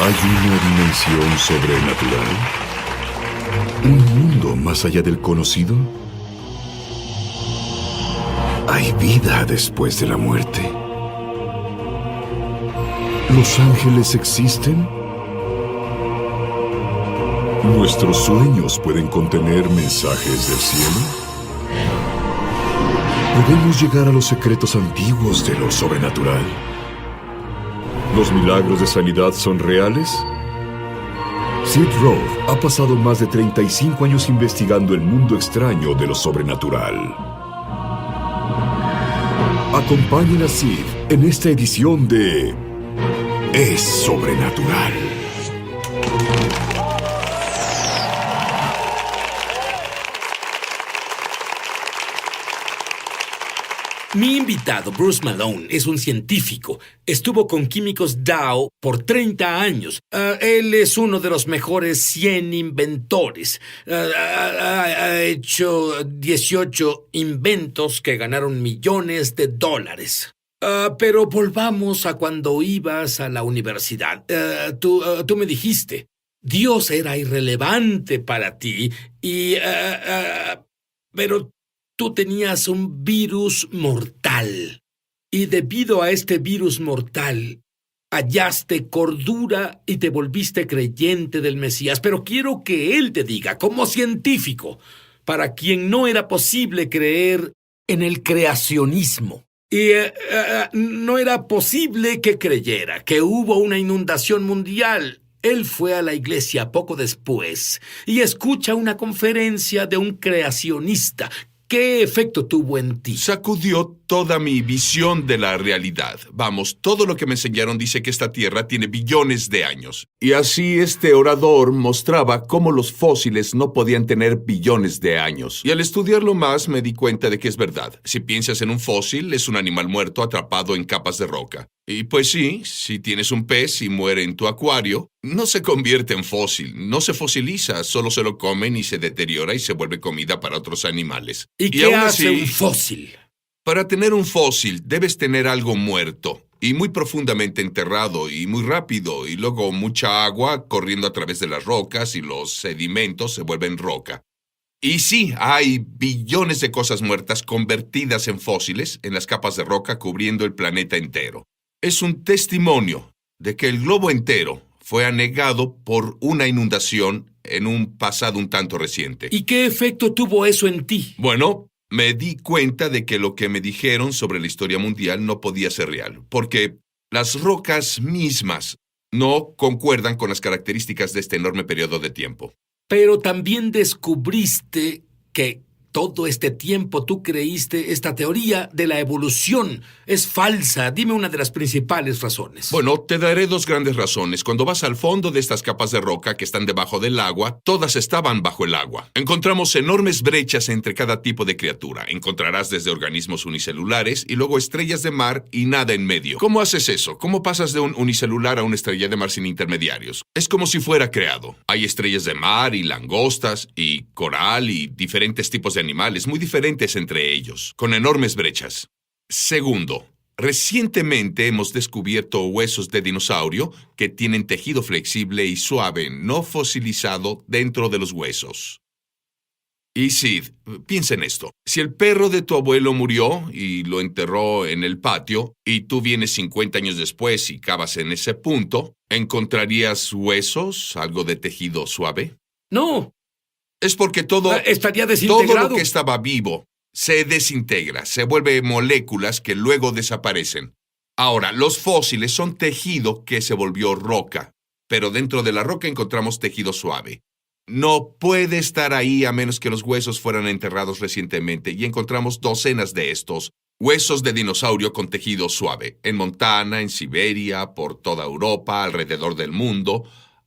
¿Hay una dimensión sobrenatural? ¿Un mundo más allá del conocido? ¿Hay vida después de la muerte? ¿Los ángeles existen? ¿Nuestros sueños pueden contener mensajes del cielo? ¿Podemos llegar a los secretos antiguos de lo sobrenatural? ¿Los milagros de sanidad son reales? Sid Roth ha pasado más de 35 años investigando el mundo extraño de lo sobrenatural. Acompáñen a Sid en esta edición de Es Sobrenatural. Mi invitado, Bruce Malone, es un científico. Estuvo con Químicos Dow por 30 años. Él es uno de los mejores 100 inventores. Ha hecho 18 inventos que ganaron millones de dólares. Pero volvamos a cuando ibas a la universidad. Tú me dijiste, Dios era irrelevante para ti pero tú tenías un virus mortal. Y debido a este virus mortal, hallaste cordura y te volviste creyente del Mesías. Pero quiero que él te diga, como científico, para quien no era posible creer en el creacionismo. Y no era posible que creyera que hubo una inundación mundial. Él fue a la iglesia poco después y escucha una conferencia de un creacionista. ¿Qué efecto tuvo en ti? Sacudió toda mi visión de la realidad. Vamos, todo lo que me enseñaron dice que esta Tierra tiene billones de años. Y así este orador mostraba cómo los fósiles no podían tener billones de años. Y al estudiarlo más me di cuenta de que es verdad. Si piensas en un fósil, es un animal muerto atrapado en capas de roca. Y pues sí, si tienes un pez y muere en tu acuario, no se convierte en fósil, no se fosiliza, solo se lo comen y se deteriora y se vuelve comida para otros animales. ¿Y qué hace un fósil? Para tener un fósil debes tener algo muerto y muy profundamente enterrado y muy rápido y luego mucha agua corriendo a través de las rocas y los sedimentos se vuelven roca. Y sí, hay billones de cosas muertas convertidas en fósiles en las capas de roca cubriendo el planeta entero. Es un testimonio de que el globo entero fue anegado por una inundación en un pasado un tanto reciente. ¿Y qué efecto tuvo eso en ti? Bueno, me di cuenta de que lo que me dijeron sobre la historia mundial no podía ser real, porque las rocas mismas no concuerdan con las características de este enorme periodo de tiempo. Pero también descubriste que todo este tiempo tú creíste esta teoría de la evolución. Es falsa. Dime una de las principales razones. Bueno, te daré dos grandes razones. Cuando vas al fondo de estas capas de roca que están debajo del agua, todas estaban bajo el agua. Encontramos enormes brechas entre cada tipo de criatura. Encontrarás desde organismos unicelulares y luego estrellas de mar y nada en medio. ¿Cómo haces eso? ¿Cómo pasas de un unicelular a una estrella de mar sin intermediarios? Es como si fuera creado. Hay estrellas de mar y langostas y coral y diferentes tipos de animales muy diferentes entre ellos, con enormes brechas. Segundo, recientemente hemos descubierto huesos de dinosaurio que tienen tejido flexible y suave, no fosilizado, dentro de los huesos. Y Sid, piensa en esto. Si el perro de tu abuelo murió y lo enterró en el patio, y tú vienes 50 años después y cavas en ese punto, ¿encontrarías huesos, algo de tejido suave? No. Es porque todo estaría desintegrado. Todo lo que estaba vivo se desintegra, se vuelve moléculas que luego desaparecen. Ahora, los fósiles son tejido que se volvió roca, pero dentro de la roca encontramos tejido suave. No puede estar ahí a menos que los huesos fueran enterrados recientemente y encontramos docenas de estos huesos de dinosaurio con tejido suave, en Montana, en Siberia, por toda Europa, alrededor del mundo.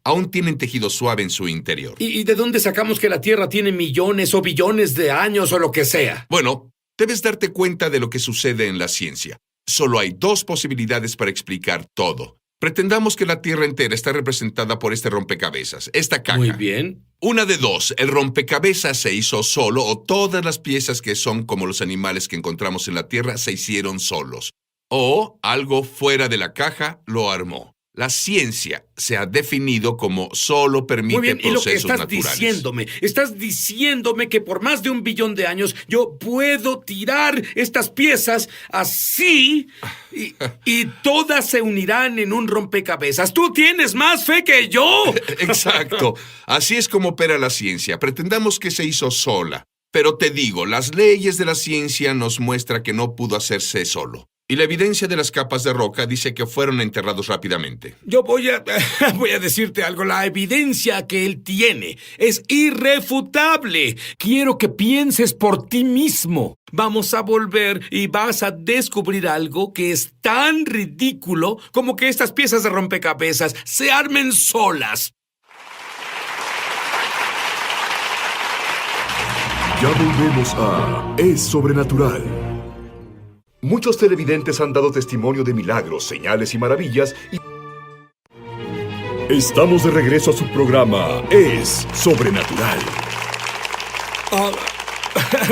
Aún tienen tejido suave en su interior. ¿Y de dónde sacamos que la Tierra tiene millones o billones de años o lo que sea? Bueno, debes darte cuenta de lo que sucede en la ciencia. Solo hay dos posibilidades para explicar todo. Pretendamos que la Tierra entera está representada por este rompecabezas, esta caja. Muy bien. Una de dos, el rompecabezas se hizo solo o todas las piezas que son como los animales que encontramos en la Tierra se hicieron solos. O algo fuera de la caja lo armó. La ciencia se ha definido como solo permite Muy bien, y lo que procesos estás naturales. estás diciéndome que por más de 1 billón de años yo puedo tirar estas piezas así y todas se unirán en un rompecabezas. ¡Tú tienes más fe que yo! Exacto. Así es como opera la ciencia. Pretendamos que se hizo sola. Pero te digo, las leyes de la ciencia nos muestran que no pudo hacerse solo. Y la evidencia de las capas de roca dice que fueron enterrados rápidamente. Yo voy a decirte algo. La evidencia que él tiene es irrefutable. Quiero que pienses por ti mismo. Vamos a volver y vas a descubrir algo que es tan ridículo como que estas piezas de rompecabezas se armen solas. Ya volvemos a Es Sobrenatural. Muchos televidentes han dado testimonio de milagros, señales y maravillas y... Estamos de regreso a su programa Es Sobrenatural.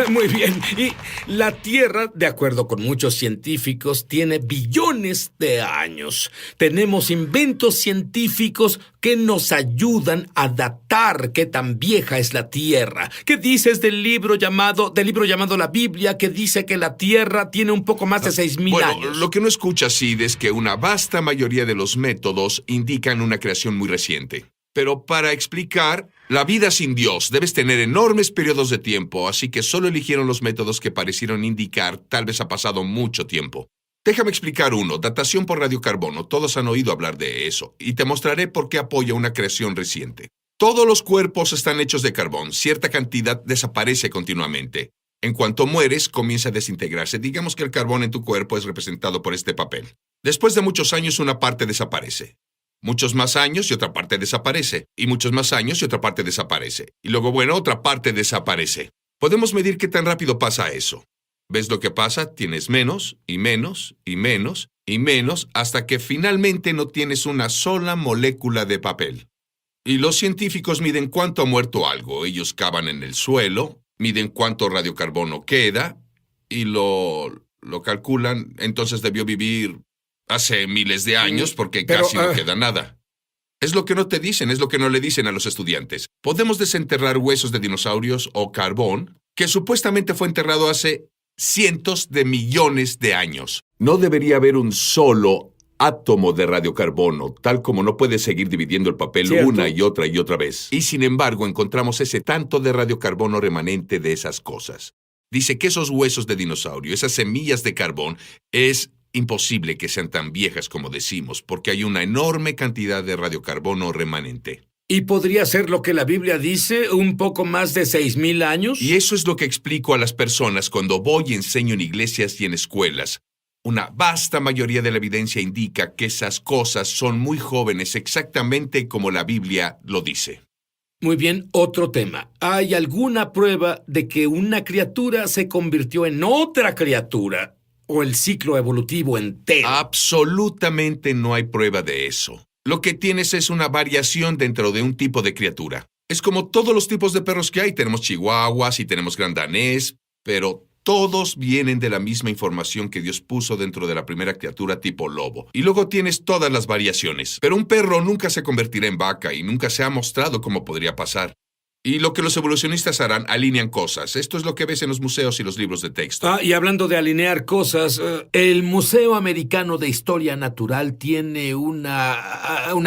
Muy bien. Y la Tierra, de acuerdo con muchos científicos, tiene billones de años. Tenemos inventos científicos que nos ayudan a datar qué tan vieja es la Tierra. ¿Qué dices del libro llamado la Biblia, que dice que la Tierra tiene un poco más de 6,000 años? Lo que no escuchas, Sid, es que una vasta mayoría de los métodos indican una creación muy reciente. Pero para explicar, la vida sin Dios debes tener enormes periodos de tiempo, así que solo eligieron los métodos que parecieron indicar tal vez ha pasado mucho tiempo. Déjame explicar uno, datación por radiocarbono. Todos han oído hablar de eso, y te mostraré por qué apoya una creación reciente. Todos los cuerpos están hechos de carbón, cierta cantidad desaparece continuamente. En cuanto mueres, comienza a desintegrarse. Digamos que el carbón en tu cuerpo es representado por este papel. Después de muchos años, una parte desaparece. Muchos más años y otra parte desaparece. Y muchos más años y otra parte desaparece. Y luego, otra parte desaparece. Podemos medir qué tan rápido pasa eso. ¿Ves lo que pasa? Tienes menos, y menos, y menos, y menos, hasta que finalmente no tienes una sola molécula de papel. Y los científicos miden cuánto ha muerto algo. Ellos cavan en el suelo, miden cuánto radiocarbono queda, y lo calculan. Entonces debió vivir hace miles de años porque casi no queda nada. Es lo que no te dicen, es lo que no le dicen a los estudiantes. Podemos desenterrar huesos de dinosaurios o carbón que supuestamente fue enterrado hace cientos de millones de años. No debería haber un solo átomo de radiocarbono, tal como no puedes seguir dividiendo el papel una y otra vez. Y sin embargo, encontramos ese tanto de radiocarbono remanente de esas cosas. Dice que esos huesos de dinosaurio, esas semillas de carbón, es imposible que sean tan viejas como decimos, porque hay una enorme cantidad de radiocarbono remanente. ¿Y podría ser lo que la Biblia dice, un poco más de 6,000 años? Y eso es lo que explico a las personas cuando voy y enseño en iglesias y en escuelas. Una vasta mayoría de la evidencia indica que esas cosas son muy jóvenes, exactamente como la Biblia lo dice. Muy bien, otro tema. ¿Hay alguna prueba de que una criatura se convirtió en otra criatura? ¿O el ciclo evolutivo entero? Absolutamente no hay prueba de eso. Lo que tienes es una variación dentro de un tipo de criatura. Es como todos los tipos de perros que hay. Tenemos chihuahuas y tenemos gran danés, pero todos vienen de la misma información que Dios puso dentro de la primera criatura tipo lobo. Y luego tienes todas las variaciones. Pero un perro nunca se convertirá en vaca y nunca se ha mostrado cómo podría pasar. Y lo que los evolucionistas harán, alinean cosas. Esto es lo que ves en los museos y los libros de texto. Y hablando de alinear cosas, el Museo Americano de Historia Natural tiene una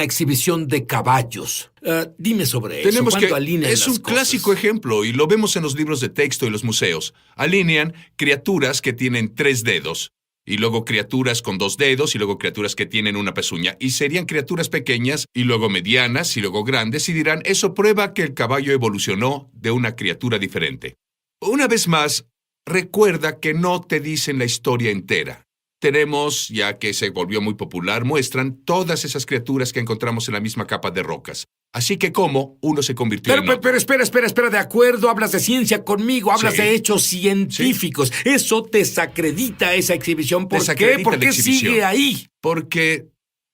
exhibición de caballos. Dime sobre eso. ¿Cuánto alinean es las un cosas? clásico ejemplo y lo vemos en los libros de texto y los museos. Alinean criaturas que tienen 3 dedos. Y luego criaturas con 2 dedos, y luego criaturas que tienen una pezuña. Y serían criaturas pequeñas, y luego medianas, y luego grandes, y dirán, eso prueba que el caballo evolucionó de una criatura diferente. Una vez más, recuerda que no te dicen la historia entera. Tenemos, ya que se volvió muy popular, muestran todas esas criaturas que encontramos en la misma capa de rocas. Así que ¿cómo uno se convirtió en otro? Pero espera, de acuerdo, hablas de ciencia conmigo, hablas de hechos científicos. Sí. Eso desacredita esa exhibición. ¿Por qué? ¿Por qué sigue ahí? Porque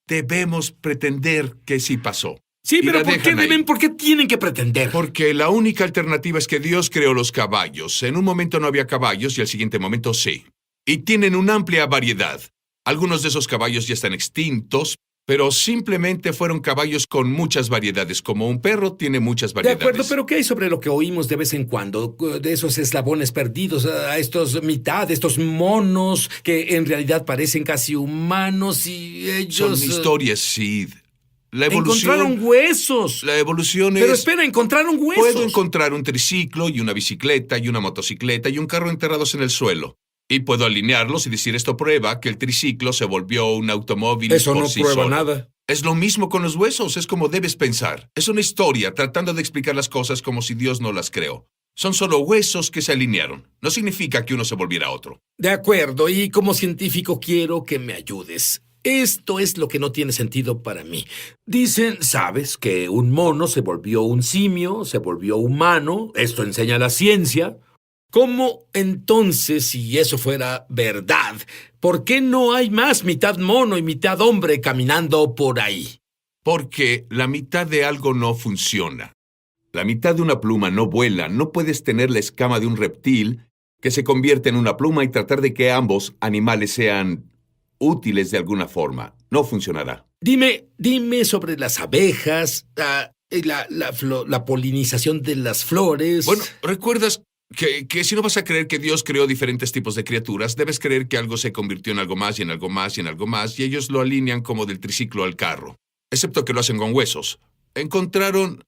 debemos pretender que sí pasó. Sí, pero ¿por qué tienen que pretender? Porque la única alternativa es que Dios creó los caballos. En un momento no había caballos y al siguiente momento sí. Y tienen una amplia variedad. Algunos de esos caballos ya están extintos, Pero simplemente fueron caballos con muchas variedades, como un perro tiene muchas De variedades. acuerdo, pero ¿qué hay sobre lo que oímos de vez en cuando? De esos eslabones perdidos, a estos estos monos que en realidad parecen casi humanos y ellos... Son historias, Sid. La evolución... Encontraron huesos. La evolución es... Pero espera, encontraron huesos. Puedo encontrar un triciclo y una bicicleta y una motocicleta y un carro enterrados en el suelo. Y puedo alinearlos y decir esto prueba que el triciclo se volvió un automóvil Eso por no sí prueba solo. nada. Es lo mismo con los huesos, es como debes pensar. Es una historia tratando de explicar las cosas como si Dios no las creó. Son solo huesos que se alinearon. No significa que uno se volviera otro. De acuerdo, y como científico quiero que me ayudes. Esto es lo que no tiene sentido para mí. Dicen, sabes, que un mono se volvió un simio, se volvió humano. Esto enseña la ciencia. ¿Cómo entonces, si eso fuera verdad, por qué no hay más mitad mono y mitad hombre caminando por ahí? Porque la mitad de algo no funciona. La mitad de una pluma no vuela. No puedes tener la escama de un reptil que se convierte en una pluma y tratar de que ambos animales sean útiles de alguna forma. No funcionará. Dime sobre las abejas, la polinización de las flores. Bueno, ¿recuerdas que si no vas a creer que Dios creó diferentes tipos de criaturas, debes creer que algo se convirtió en algo más y en algo más y en algo más, y ellos lo alinean como del triciclo al carro? Excepto que lo hacen con huesos. Encontraron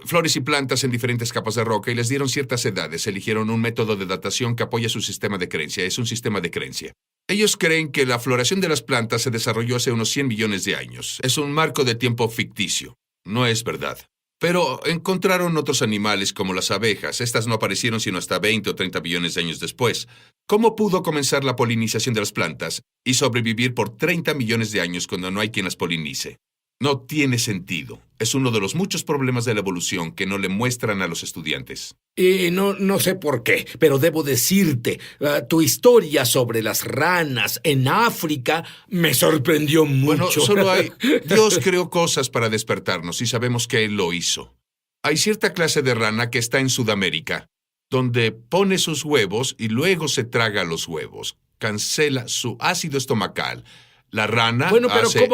flores y plantas en diferentes capas de roca y les dieron ciertas edades. Eligieron un método de datación que apoya su sistema de creencia. Es un sistema de creencia. Ellos creen que la floración de las plantas se desarrolló hace unos 100 millones de años. Es un marco de tiempo ficticio. No es verdad. Pero encontraron otros animales como las abejas. Estas no aparecieron sino hasta 20 o 30 billones de años después. ¿Cómo pudo comenzar la polinización de las plantas y sobrevivir por 30 millones de años cuando no hay quien las polinice? No tiene sentido. Es uno de los muchos problemas de la evolución que no le muestran a los estudiantes. Y no sé por qué, pero debo decirte, tu historia sobre las ranas en África me sorprendió mucho. Bueno, solo hay... Dios creó cosas para despertarnos y sabemos que Él lo hizo. Hay cierta clase de rana que está en Sudamérica, donde pone sus huevos y luego se traga los huevos. Cancela su ácido estomacal. La rana Bueno, pero hace...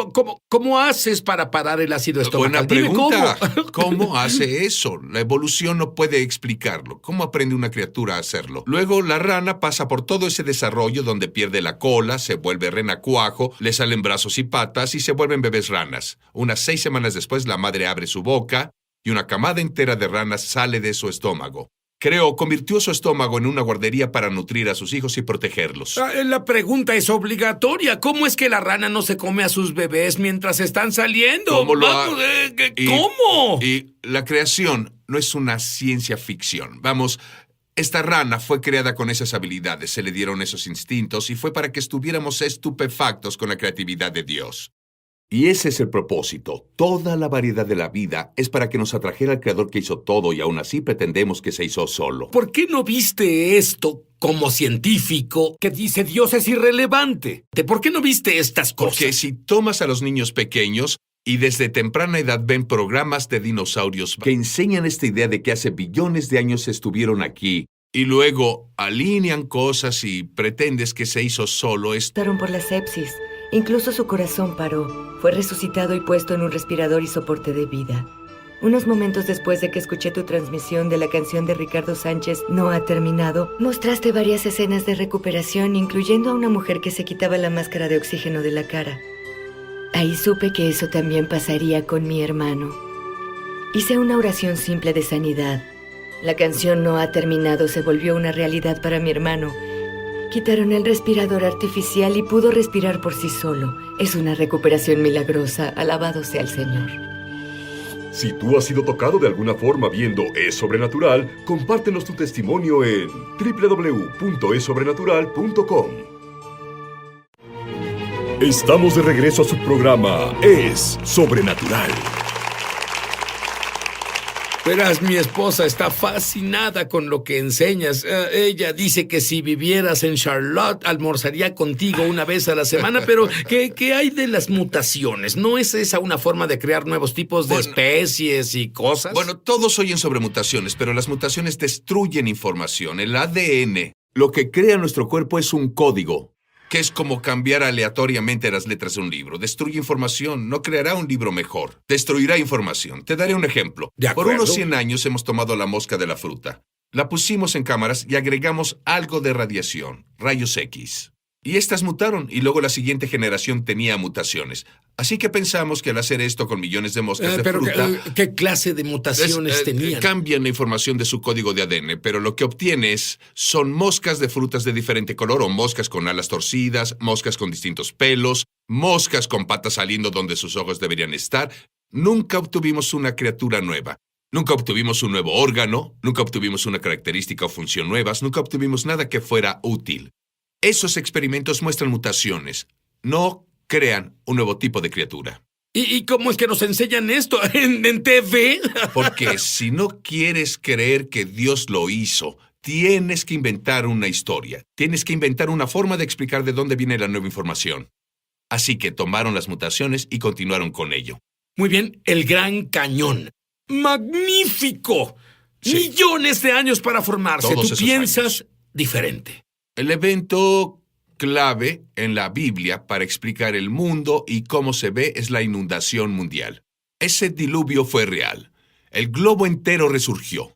¿cómo haces para parar el ácido estomacal? Buena pregunta. Dime ¿Cómo hace eso? La evolución no puede explicarlo. ¿Cómo aprende una criatura a hacerlo? Luego, la rana pasa por todo ese desarrollo donde pierde la cola, se vuelve renacuajo, le salen brazos y patas y se vuelven bebés ranas. Unas 6 semanas después, la madre abre su boca y una camada entera de ranas sale de su estómago. Convirtió su estómago en una guardería para nutrir a sus hijos y protegerlos. La pregunta es obligatoria. ¿Cómo es que la rana no se come a sus bebés mientras están saliendo? ¿Cómo lo Vamos, ha- ¿Cómo? Y la creación no es una ciencia ficción. Vamos, esta rana fue creada con esas habilidades, se le dieron esos instintos y fue para que estuviéramos estupefactos con la creatividad de Dios. Y ese es el propósito. Toda la variedad de la vida es para que nos atrajera al Creador que hizo todo y aún así pretendemos que se hizo solo. ¿Por qué no viste esto como científico que dice Dios es irrelevante? ¿Por qué no viste estas cosas? Porque si tomas a los niños pequeños y desde temprana edad ven programas de dinosaurios que enseñan esta idea de que hace billones de años estuvieron aquí y luego alinean cosas y pretendes que se hizo solo, Mataron por la sepsis. Incluso su corazón paró. Fue resucitado y puesto en un respirador y soporte de vida. Unos momentos después de que escuché tu transmisión de la canción de Ricardo Sánchez, No ha terminado, mostraste varias escenas de recuperación, incluyendo a una mujer que se quitaba la máscara de oxígeno de la cara. Ahí supe que eso también pasaría con mi hermano. Hice una oración simple de sanidad. La canción No ha terminado se volvió una realidad para mi hermano. Quitaron el respirador artificial y pudo respirar por sí solo. Es una recuperación milagrosa. Alabado sea el Señor. Si tú has sido tocado de alguna forma viendo Es Sobrenatural, compártenos tu testimonio en www.esobrenatural.com. Estamos de regreso a su programa Es Sobrenatural. Verás, mi esposa está fascinada con lo que enseñas. Ella dice que si vivieras en Charlotte, almorzaría contigo una vez a la semana, pero ¿qué hay de las mutaciones? ¿No es esa una forma de crear nuevos tipos de especies y cosas? Bueno, todos oyen sobre mutaciones, pero las mutaciones destruyen información. El ADN, lo que crea nuestro cuerpo es un código. que es como cambiar aleatoriamente las letras de un libro. Destruye información, no creará un libro mejor. Destruirá información. Te daré un ejemplo. De Por acuerdo. unos 100 años hemos tomado la mosca de la fruta. La pusimos en cámaras y agregamos algo de radiación, rayos X. Y estas mutaron, y luego la siguiente generación tenía mutaciones. Así que pensamos que al hacer esto con millones de moscas de Pero, fruta... ¿qué clase de mutaciones tenían? Cambian la información de su código de ADN, pero lo que obtienes son moscas de frutas de diferente color, o moscas con alas torcidas, moscas con distintos pelos, moscas con patas saliendo donde sus ojos deberían estar. Nunca obtuvimos una criatura nueva. Nunca obtuvimos un nuevo órgano, nunca obtuvimos una característica o función nuevas, nunca obtuvimos nada que fuera útil. Esos experimentos muestran mutaciones. No crean un nuevo tipo de criatura. ¿Y cómo es que nos enseñan esto? ¿En TV? Porque si no quieres creer que Dios lo hizo, tienes que inventar una historia. Tienes que inventar una forma de explicar de dónde viene la nueva información. Así que tomaron las mutaciones y continuaron con ello. Muy bien, el Gran Cañón. ¡Magnífico! Sí. Millones de años para formarse. Todos Tú esos piensas diferente. El evento clave en la Biblia para explicar el mundo y cómo se ve es la inundación mundial. Ese diluvio fue real. El globo entero resurgió.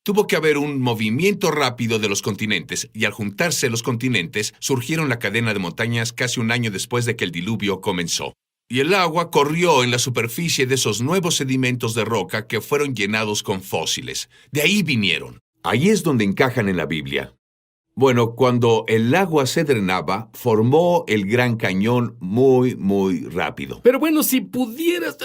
Tuvo que haber un movimiento rápido de los continentes, y al juntarse los continentes, surgieron la cadena de montañas casi un año después de que el diluvio comenzó. Y el agua corrió en la superficie de esos nuevos sedimentos de roca que fueron llenados con fósiles. De ahí vinieron. Ahí es donde encajan en la Biblia. Bueno, cuando el agua se drenaba, formó el Gran Cañón muy rápido. Pero bueno, si pudieras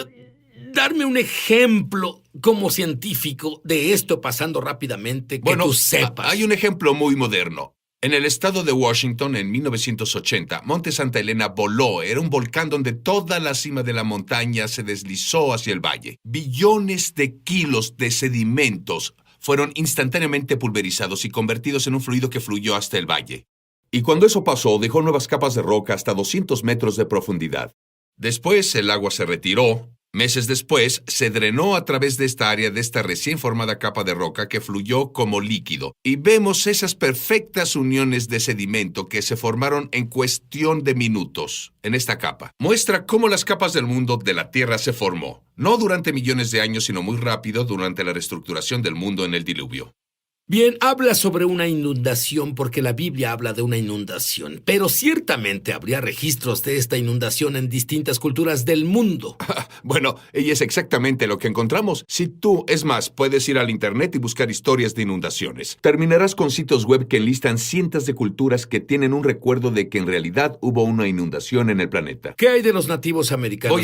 darme un ejemplo como científico de esto pasando rápidamente, que tú sepas. Hay un ejemplo muy moderno. En el estado de Washington, en 1980, Monte Santa Elena voló. Era un volcán donde toda la cima de la montaña se deslizó hacia el valle. Billones de kilos de sedimentos fueron instantáneamente pulverizados y convertidos en un fluido que fluyó hasta el valle. Y cuando eso pasó, dejó nuevas capas de roca hasta 200 metros de profundidad. Después, el agua se retiró. Meses después, se drenó a través de esta área de esta recién formada capa de roca que fluyó como líquido. Y vemos esas perfectas uniones de sedimento que se formaron en cuestión de minutos en esta capa. Muestra cómo las capas del mundo de la Tierra se formó. No durante millones de años, sino muy rápido durante la reestructuración del mundo en el diluvio. Bien, habla sobre una inundación porque la Biblia habla de una inundación, pero ciertamente habría registros de esta inundación en distintas culturas del mundo. Bueno, y es exactamente lo que encontramos. Si tú, es más, puedes ir al internet y buscar historias de inundaciones. Terminarás con sitios web que enlistan cientos de culturas que tienen un recuerdo de que en realidad hubo una inundación en el planeta. ¿Qué hay de los nativos americanos?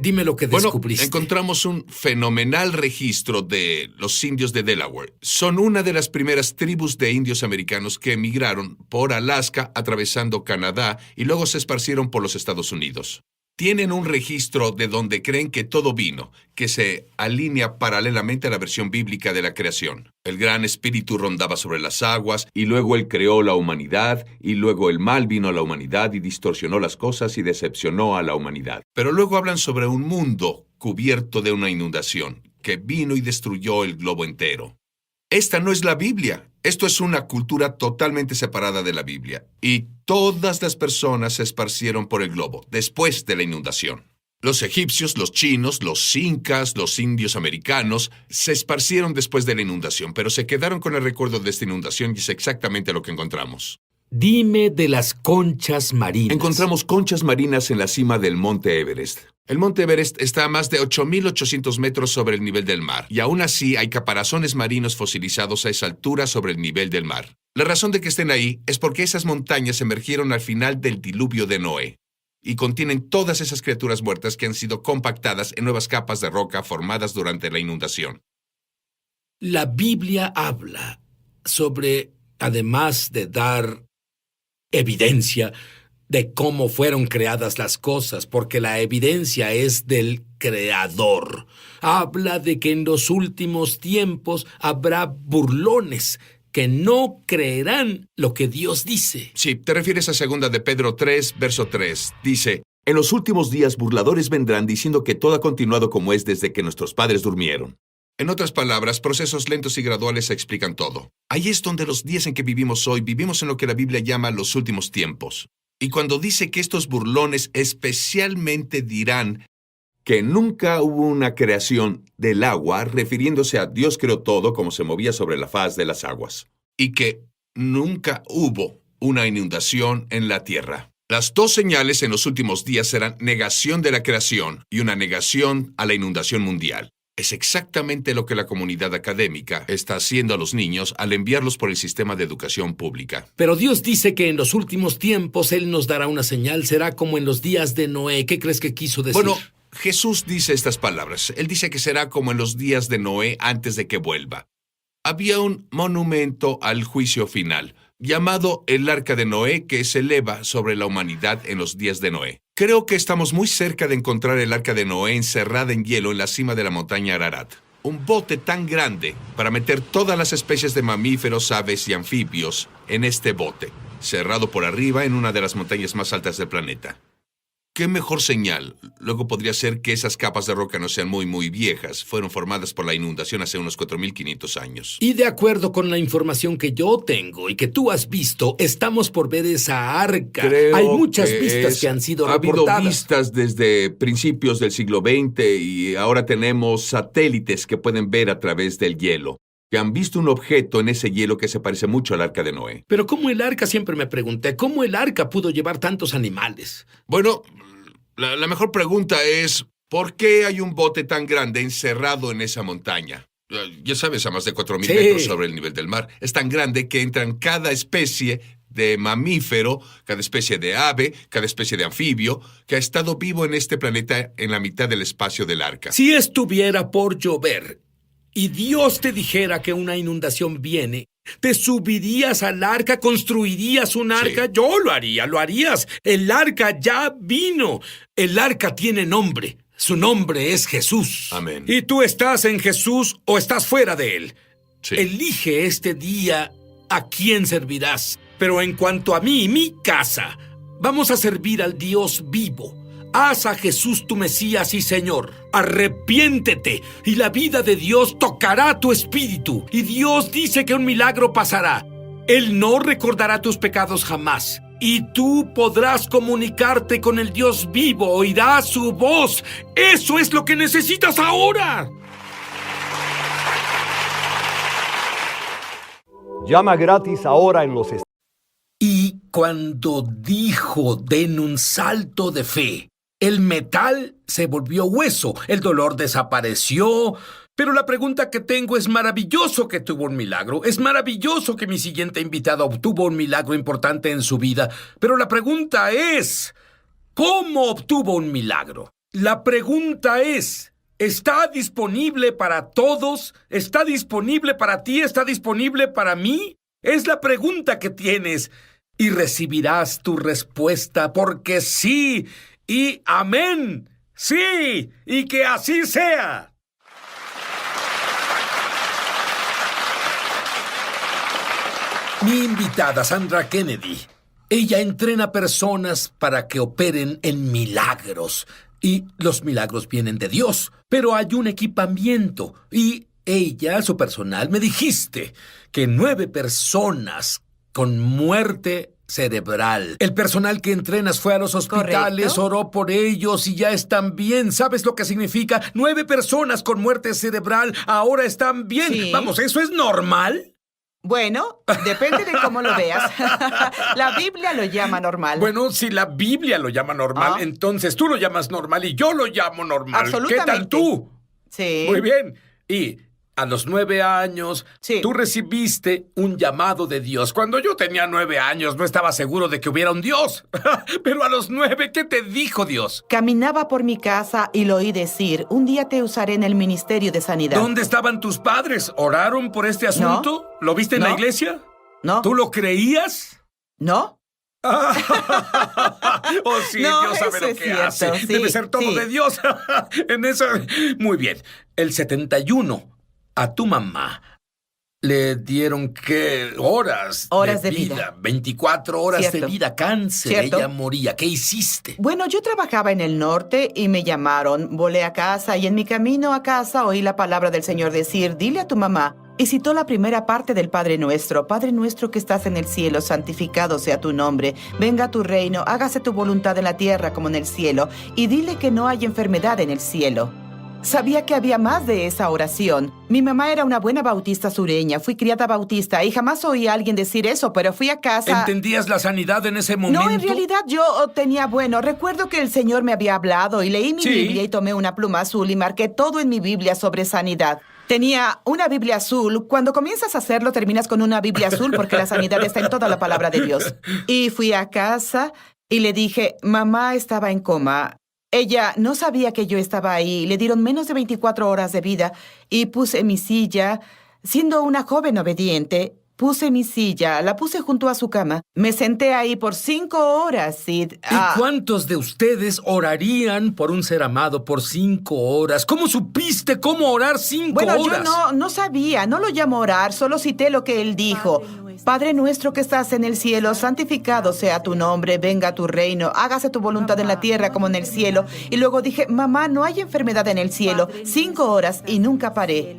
Dime lo que descubriste. Encontramos un fenomenal registro de los indios de Delaware. Son una de las primeras tribus de indios americanos que emigraron por Alaska, atravesando Canadá, y luego se esparcieron por los Estados Unidos. Tienen un registro de donde creen que todo vino, que se alinea paralelamente a la versión bíblica de la creación. El Gran Espíritu rondaba sobre las aguas, y luego Él creó la humanidad, y luego el mal vino a la humanidad y distorsionó las cosas y decepcionó a la humanidad. Pero luego hablan sobre un mundo cubierto de una inundación, que vino y destruyó el globo entero. Esta no es la Biblia. Esto es una cultura totalmente separada de la Biblia. Y todas las personas se esparcieron por el globo después de la inundación. Los egipcios, los chinos, los incas, los indios americanos se esparcieron después de la inundación, pero se quedaron con el recuerdo de esta inundación y es exactamente lo que encontramos. Dime de las conchas marinas. Encontramos conchas marinas en la cima del Monte Everest. El Monte Everest está a más de 8.800 metros sobre el nivel del mar, y aún así hay caparazones marinos fosilizados a esa altura sobre el nivel del mar. La razón de que estén ahí es porque esas montañas emergieron al final del diluvio de Noé, y contienen todas esas criaturas muertas que han sido compactadas en nuevas capas de roca formadas durante la inundación. La Biblia habla sobre, además de dar evidencia de cómo fueron creadas las cosas, porque la evidencia es del Creador. Habla de que en los últimos tiempos habrá burlones que no creerán lo que Dios dice. Sí, te refieres a 2 de Pedro 3, verso 3. Dice, en los últimos días burladores vendrán diciendo que todo ha continuado como es desde que nuestros padres durmieron. En otras palabras, procesos lentos y graduales explican todo. Ahí es donde los días en que vivimos hoy, vivimos en lo que la Biblia llama los últimos tiempos. Y cuando dice que estos burlones especialmente dirán que nunca hubo una creación del agua, refiriéndose a Dios creó todo como se movía sobre la faz de las aguas. Y que nunca hubo una inundación en la tierra. Las dos señales en los últimos días serán negación de la creación y una negación a la inundación mundial. Es exactamente lo que la comunidad académica está haciendo a los niños al enviarlos por el sistema de educación pública. Pero Dios dice que en los últimos tiempos Él nos dará una señal. Será como en los días de Noé. ¿Qué crees que quiso decir? Bueno, Jesús dice estas palabras. Él dice que será como en los días de Noé antes de que vuelva. Había un monumento al juicio final, llamado el Arca de Noé, que se eleva sobre la humanidad en los días de Noé. Creo que estamos muy cerca de encontrar el Arca de Noé encerrada en hielo en la cima de la montaña Ararat. Un bote tan grande para meter todas las especies de mamíferos, aves y anfibios en este bote, cerrado por arriba en una de las montañas más altas del planeta. ¿Qué mejor señal? Luego podría ser que esas capas de roca no sean muy viejas. Fueron formadas por la inundación hace unos 4.500 años. Y de acuerdo con la información que yo tengo y que tú has visto, estamos por ver esa arca. Hay muchas vistas que han sido reportadas. Ha habido vistas desde principios del siglo XX y ahora tenemos satélites que pueden ver a través del hielo, que han visto un objeto en ese hielo que se parece mucho al Arca de Noé. Pero ¿cómo el arca? Siempre me pregunté, ¿cómo el arca pudo llevar tantos animales? Bueno, la mejor pregunta es, ¿por qué hay un bote tan grande encerrado en esa montaña? Ya sabes, a más de 4.000 metros sobre el nivel del mar. Es tan grande que entran cada especie de mamífero, cada especie de ave, cada especie de anfibio, que ha estado vivo en este planeta en la mitad del espacio del arca. Si estuviera por llover y Dios te dijera que una inundación viene, ¿te subirías al arca? ¿Construirías un arca? Sí. Yo lo haría, lo harías. El arca ya vino. El arca tiene nombre. Su nombre es Jesús. Amén. ¿Y tú estás en Jesús o estás fuera de él? Sí. Elige este día a quién servirás. Pero en cuanto a mí y mi casa, vamos a servir al Dios vivo. Haz a Jesús tu Mesías y Señor. Arrepiéntete y la vida de Dios tocará tu espíritu. Y Dios dice que un milagro pasará. Él no recordará tus pecados jamás. Y tú podrás comunicarte con el Dios vivo, oirás su voz. ¡Eso es lo que necesitas ahora! Llama gratis ahora en los... Y cuando dijo, den un salto de fe, el metal se volvió hueso, el dolor desapareció. Pero la pregunta que tengo es maravilloso que tuvo un milagro. Es maravilloso que mi siguiente invitado obtuvo un milagro importante en su vida. Pero la pregunta es, ¿cómo obtuvo un milagro? La pregunta es, ¿está disponible para todos? ¿Está disponible para ti? ¿Está disponible para mí? Es la pregunta que tienes. Y recibirás tu respuesta porque sí y amén. Sí, y que así sea. Mi invitada, Sandra Kennedy, ella entrena personas para que operen en milagros. Y los milagros vienen de Dios, pero hay un equipamiento. Y ella, su personal, me dijiste que 9 personas con muerte cerebral. El personal que entrenas fue a los hospitales, ¿Correcto? oró por ellos y ya están bien. ¿Sabes lo que significa? 9 personas con muerte cerebral ahora están bien. Sí. Vamos, ¿eso es normal? Bueno, depende de cómo lo veas. La Biblia lo llama normal. Bueno, si la Biblia lo llama normal, Ah. entonces tú lo llamas normal y yo lo llamo normal. Absolutamente. ¿Qué tal tú? Sí. Muy bien. Y a los 9 años, Sí. tú recibiste un llamado de Dios. Cuando yo tenía 9 años, no estaba seguro de que hubiera un Dios. Pero a los 9, ¿qué te dijo Dios? Caminaba por mi casa y lo oí decir, un día te usaré en el ministerio de sanidad. ¿Dónde estaban tus padres? ¿Oraron por este asunto? ¿Lo viste en la No. iglesia? ¿No? ¿Tú lo creías? ¿No? Oh, sí, No, Dios sabe eso lo es que cierto, hace. sí, Debe ser todo sí. de Dios. En eso. Muy bien. El 71, a tu mamá Le dieron, ¿qué? Horas de vida. 24 horas Cierto. de vida. Cáncer. Cierto. Ella moría. ¿Qué hiciste? Bueno, yo trabajaba en el norte y me llamaron. Volé a casa y en mi camino a casa oí la palabra del Señor decir, dile a tu mamá. Y citó la primera parte del Padre Nuestro. Padre nuestro que estás en el cielo, santificado sea tu nombre. Venga tu reino, hágase tu voluntad en la tierra como en el cielo. Y dile que no hay enfermedad en el cielo. Sabía que había más de esa oración. Mi mamá era una buena bautista sureña. Fui criada bautista y jamás oí a alguien decir eso, pero fui a casa... ¿Entendías la sanidad en ese momento? No, en realidad yo recuerdo que el Señor me había hablado y leí mi Sí. Biblia y tomé una pluma azul y marqué todo en mi Biblia sobre sanidad. Tenía una Biblia azul. Cuando comienzas a hacerlo, terminas con una Biblia azul porque la sanidad está en toda la palabra de Dios. Y fui a casa y le dije, mamá estaba en coma. Ella no sabía que yo estaba ahí. Le dieron menos de 24 horas de vida y puse mi silla. Siendo una joven obediente, puse mi silla, la puse junto a su cama. Me senté ahí por 5 horas, Sid. ¿Y cuántos de ustedes orarían por un ser amado por 5 horas? ¿Cómo supiste cómo orar 5 Bueno, horas? yo no sabía, no lo llamo orar, solo cité lo que él dijo. Padre nuestro que estás en el cielo, santificado sea tu nombre, venga tu reino, hágase tu voluntad en la tierra como en el cielo. Y luego dije, mamá, no hay enfermedad en el cielo. 5 horas y nunca paré.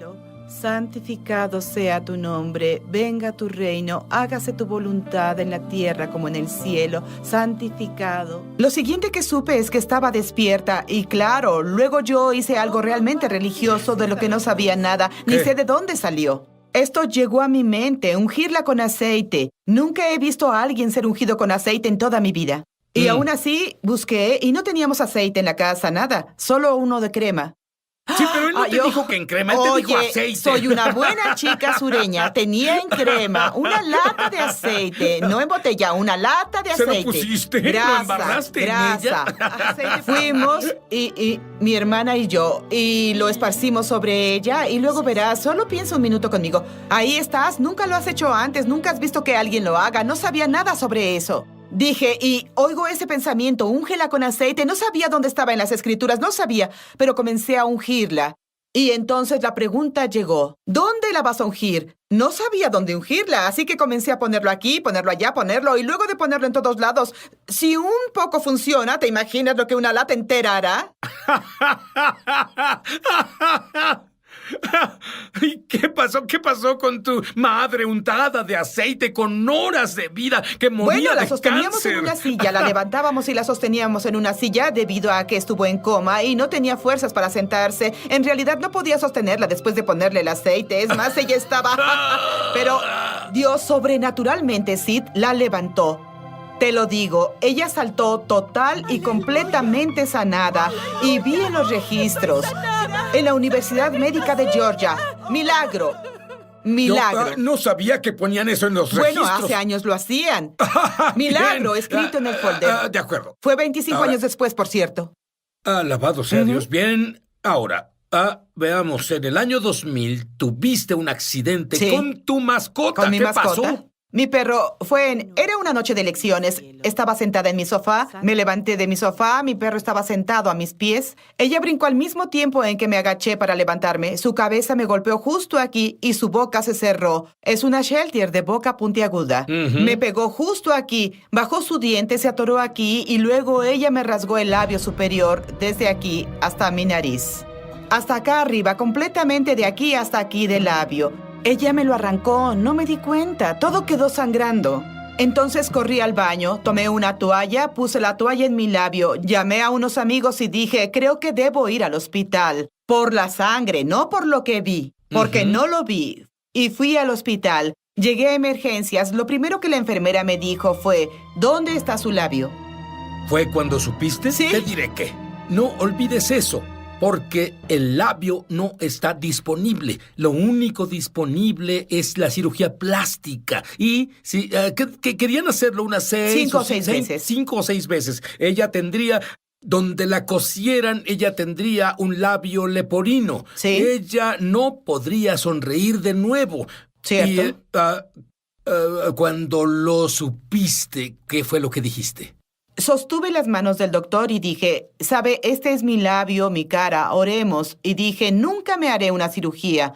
Santificado sea tu nombre, venga tu reino, hágase tu voluntad en la tierra como en el cielo, santificado. Lo siguiente que supe es que estaba despierta y claro, luego yo hice algo realmente religioso de lo que no sabía nada, ni ¿Qué? sé de dónde salió. Esto llegó a mi mente, ungirla con aceite. Nunca he visto a alguien ser ungido con aceite en toda mi vida. Y aún así, busqué y no teníamos aceite en la casa, nada, solo uno de crema. Sí, pero él no te dijo que en crema, él te dijo aceite. Soy una buena chica sureña. Tenía en crema una lata de aceite, no en botella, una lata de ¿Se lo aceite. pusiste? ¿Lo embarraste en ella? Fuimos y mi hermana y yo y lo esparcimos sobre ella y luego verás, solo piensa un minuto conmigo. Ahí estás, nunca lo has hecho antes, nunca has visto que alguien lo haga, no sabía nada sobre eso. Dije, y oigo ese pensamiento, úngela con aceite. No sabía dónde estaba en las escrituras, no sabía, pero comencé a ungirla. Y entonces la pregunta llegó, ¿dónde la vas a ungir? No sabía dónde ungirla, así que comencé a ponerlo aquí, ponerlo allá, ponerlo, y luego de ponerlo en todos lados. Si un poco funciona, ¿te imaginas lo que una lata entera hará? ¿Y qué pasó? ¿Qué pasó con tu madre untada de aceite con horas de vida que moría Bueno, la de sosteníamos cáncer? en una silla, la levantábamos y la sosteníamos en una silla debido a que estuvo en coma y no tenía fuerzas para sentarse. En realidad no podía sostenerla después de ponerle el aceite. Es más, ella estaba... Pero Dios sobrenaturalmente, Sid, la levantó. Te lo digo, ella saltó total y completamente sanada. Y vi en los registros, en la Universidad Médica de Georgia. ¡Milagro! ¡Milagro! Yo no sabía que ponían eso en los Bueno, registros. hace años lo hacían. Milagro, Bien. escrito en el folder. De acuerdo. Fue 25 Ahora- años después, por cierto. Alabado sea Dios. Bien, ahora, veamos, en el año 2000 tuviste un accidente Sí. con tu mascota. Con mi ¿Qué mascota. pasó? Mi perro Era una noche de elecciones. Estaba sentada en mi sofá. Me levanté de mi sofá. Mi perro estaba sentado a mis pies. Ella brincó al mismo tiempo en que me agaché para levantarme. Su cabeza me golpeó justo aquí y su boca se cerró. Es una Sheltier de boca puntiaguda. Ujú. Me pegó justo aquí. Bajó su diente, se atoró aquí y luego ella me rasgó el labio superior desde aquí hasta mi nariz. Hasta acá arriba, completamente de aquí hasta aquí del labio. Ella me lo arrancó, no me di cuenta, todo quedó sangrando. Entonces corrí al baño, tomé una toalla, puse la toalla en mi labio, llamé a unos amigos y dije, creo que debo ir al hospital. Por la sangre, no por lo que vi, porque no lo vi. Y fui al hospital. Llegué a emergencias. Lo primero que la enfermera me dijo fue, ¿dónde está su labio? ¿Fue cuando supiste? Sí. Te diré que no olvides eso, porque el labio no está disponible. Lo único disponible es la cirugía plástica. Y si que querían hacerlo unas 6 5 o 6 veces. 5 o 6 veces. Ella tendría, donde la cosieran, ella tendría un labio leporino. Sí. Ella no podría sonreír de nuevo. Cierto. Y, cuando lo supiste, ¿qué fue lo que dijiste? Sostuve las manos del doctor y dije, sabe, este es mi labio, mi cara, oremos. Y dije, nunca me haré una cirugía.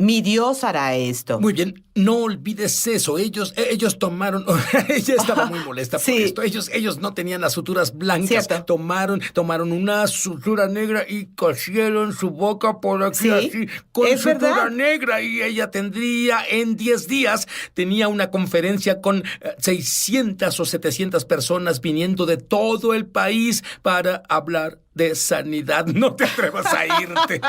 Mi Dios hará esto. Muy bien, no olvides eso. Ellos tomaron... Ella estaba muy molesta por Sí. esto. Ellos no tenían las suturas blancas. Cierto. Tomaron una sutura negra y cosieron su boca por aquí, Sí, así, con es sutura verdad. negra. Y ella tendría, en 10 días, tenía una conferencia con 600 o 700 personas viniendo de todo el país para hablar de sanidad. No te atrevas a irte.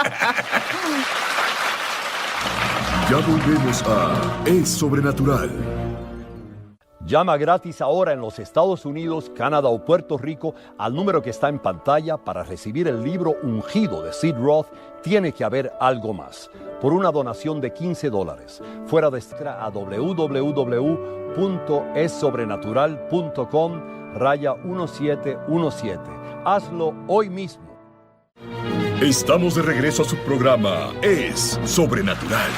Ya volvemos a Es Sobrenatural. Llama gratis ahora en los Estados Unidos, Canadá o Puerto Rico al número que está en pantalla para recibir el libro Ungido de Sid Roth. Tiene que haber algo más. Por una donación de $15. Fuera de extra a www.essobrenatural.com/1717. Hazlo hoy mismo. Estamos de regreso a su programa Es Sobrenatural.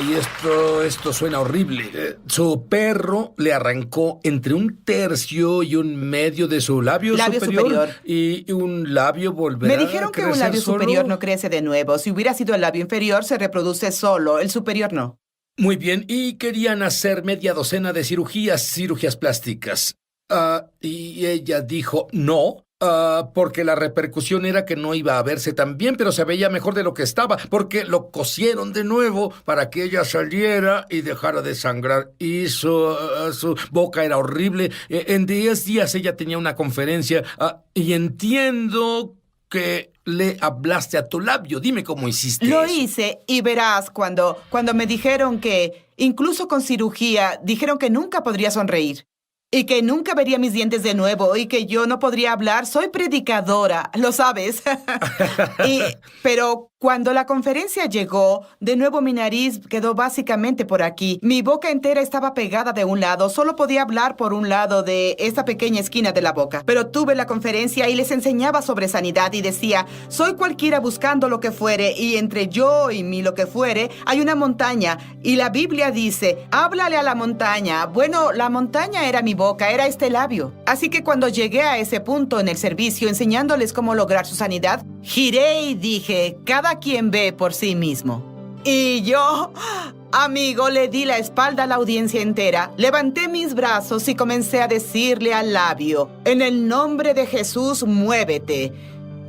Y esto suena horrible. Su perro le arrancó entre 1/3 y 1/2 de su labio superior. Y un labio volverá Me dijeron a que un crecer labio solo. superior no crece de nuevo. Si hubiera sido el labio inferior, se reproduce solo. El superior no. Muy bien, y querían hacer media docena de cirugías plásticas. Y ella dijo no. Porque la repercusión era que no iba a verse tan bien, pero se veía mejor de lo que estaba, porque lo cosieron de nuevo para que ella saliera y dejara de sangrar. Y su boca era horrible. En 10 días ella tenía una conferencia, y entiendo que le hablaste a tu labio. Dime cómo hiciste Lo eso. hice y verás cuando me dijeron que, incluso con cirugía, dijeron que nunca podría sonreír. Y que nunca vería mis dientes de nuevo y que yo no podría hablar. Soy predicadora, lo sabes. Pero cuando la conferencia llegó, de nuevo mi nariz quedó básicamente por aquí. Mi boca entera estaba pegada de un lado. Solo podía hablar por un lado de esta pequeña esquina de la boca. Pero tuve la conferencia y les enseñaba sobre sanidad y decía, soy cualquiera buscando lo que fuere y entre yo y mi lo que fuere hay una montaña. Y la Biblia dice, háblale a la montaña. Bueno, la montaña era mi boca, era este labio. Así que cuando llegué a ese punto en el servicio enseñándoles cómo lograr su sanidad, giré y dije, cada quien ve por sí mismo. Y yo, amigo, le di la espalda a la audiencia entera, levanté mis brazos y comencé a decirle al labio, en el nombre de Jesús, muévete.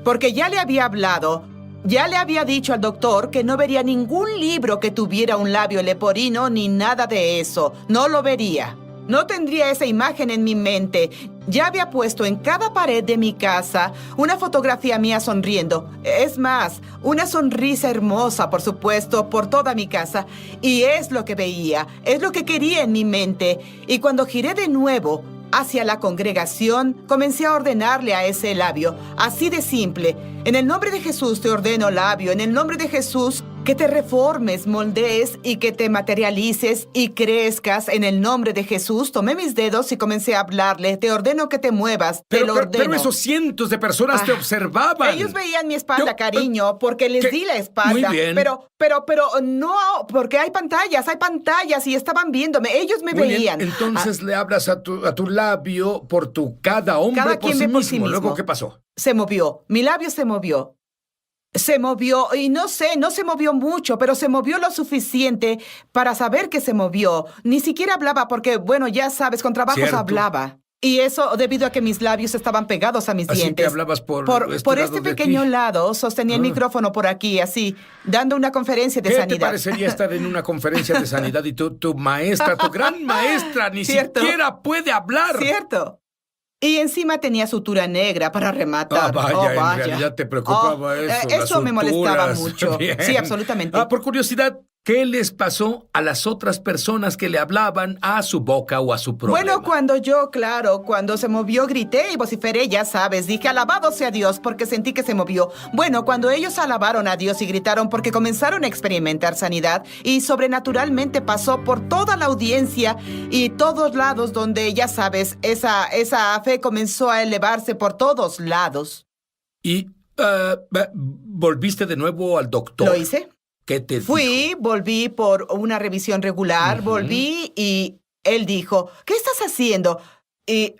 Porque ya le había hablado, ya le había dicho al doctor que no vería ningún libro que tuviera un labio leporino ni nada de eso. No lo vería. No tendría esa imagen en mi mente. Ya había puesto en cada pared de mi casa una fotografía mía sonriendo. Es más, una sonrisa hermosa, por supuesto, por toda mi casa. Y es lo que veía, es lo que quería en mi mente. Y cuando giré de nuevo hacia la congregación, comencé a ordenarle a ese labio, así de simple. En el nombre de Jesús te ordeno, labio, en el nombre de Jesús, que te reformes, moldees y que te materialices y crezcas en el nombre de Jesús. Tomé mis dedos y comencé a hablarle. Te ordeno que te muevas, te lo ordeno. Pero esos cientos de personas te observaban. Ellos veían mi espalda, cariño, porque les di la espalda. Muy bien. Pero no, porque hay pantallas y estaban viéndome. Ellos me Muy bien, veían. entonces le hablas a tu labio por cada hombre Cada por quien sí ve por sí mismo. mismo. Luego, ¿qué pasó? Se movió. Mi labio se movió. Se movió, y no sé, no se movió mucho, pero se movió lo suficiente para saber que se movió. Ni siquiera hablaba porque, bueno, ya sabes, con trabajos Cierto. hablaba. Y eso debido a que mis labios estaban pegados a mis Así dientes. que hablabas por Por lado este de pequeño aquí. lado, sostenía el micrófono por aquí, así, dando una conferencia de ¿Qué sanidad. te parecería estar en una conferencia de sanidad y tu maestra, tu gran maestra, ni Cierto. siquiera puede hablar? Cierto. Y encima tenía sutura negra para rematar. En realidad te preocupaba eso. las Eso me molestaba suturas. mucho. Bien. Sí, absolutamente. Por curiosidad, ¿qué les pasó a las otras personas que le hablaban a su boca o a su problema? Bueno, cuando se movió, grité y vociferé, ya sabes. Dije, alabado sea Dios, porque sentí que se movió. Bueno, cuando ellos alabaron a Dios y gritaron porque comenzaron a experimentar sanidad y sobrenaturalmente pasó por toda la audiencia y todos lados donde, ya sabes, esa fe comenzó a elevarse por todos lados. ¿Y volviste de nuevo al doctor? ¿Lo hice? ¿Qué te dijo? Volví por una revisión regular, volví y él dijo, ¿qué estás haciendo? Y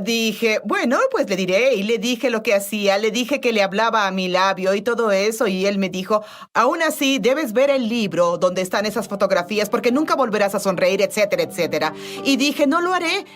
dije, bueno, pues le diré. Y le dije lo que hacía. Le dije que le hablaba a mi labio y todo eso. Y él me dijo, aún así, debes ver el libro donde están esas fotografías porque nunca volverás a sonreír, etcétera, etcétera. Y dije, no lo haré.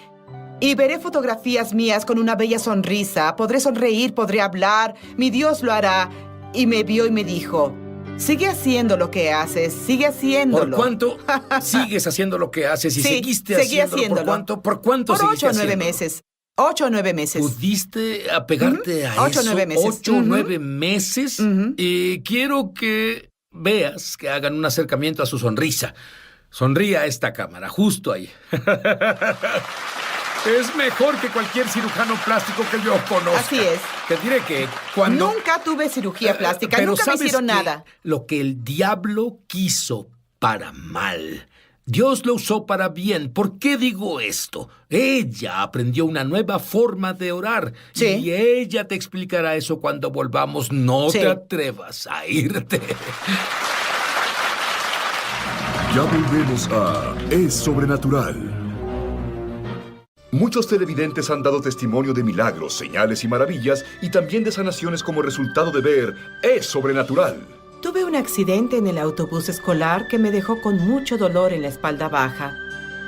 Y veré fotografías mías con una bella sonrisa. Podré sonreír, podré hablar. Mi Dios lo hará. Y me vio y me dijo, sigue haciendo lo que haces, sigue haciéndolo. ¿Por cuánto sigues haciendo lo que haces y Sí, seguiste seguí haciéndolo? haciéndolo. ¿Por cuánto Por seguiste 8 o 9 haciéndolo? meses. 8 o 9 meses. ¿Pudiste apegarte a 8 o eso? 9 meses. 8 o 9 meses. Ujú. Y quiero que veas, que hagan un acercamiento a su sonrisa. Sonríe a esta cámara, justo ahí. Es mejor que cualquier cirujano plástico que yo conozca. Así es. Te diré que cuando... Nunca tuve cirugía plástica, Pero nunca me ¿sabes hicieron qué? nada. Lo que el diablo quiso para mal, Dios lo usó para bien. ¿Por qué digo esto? Ella aprendió una nueva forma de orar. Sí. Y ella te explicará eso cuando volvamos. No Sí. te atrevas a irte. Ya volvemos a Es Sobrenatural. Muchos televidentes han dado testimonio de milagros, señales y maravillas, y también de sanaciones como resultado de ver Es Sobrenatural. Tuve un accidente en el autobús escolar que me dejó con mucho dolor en la espalda baja.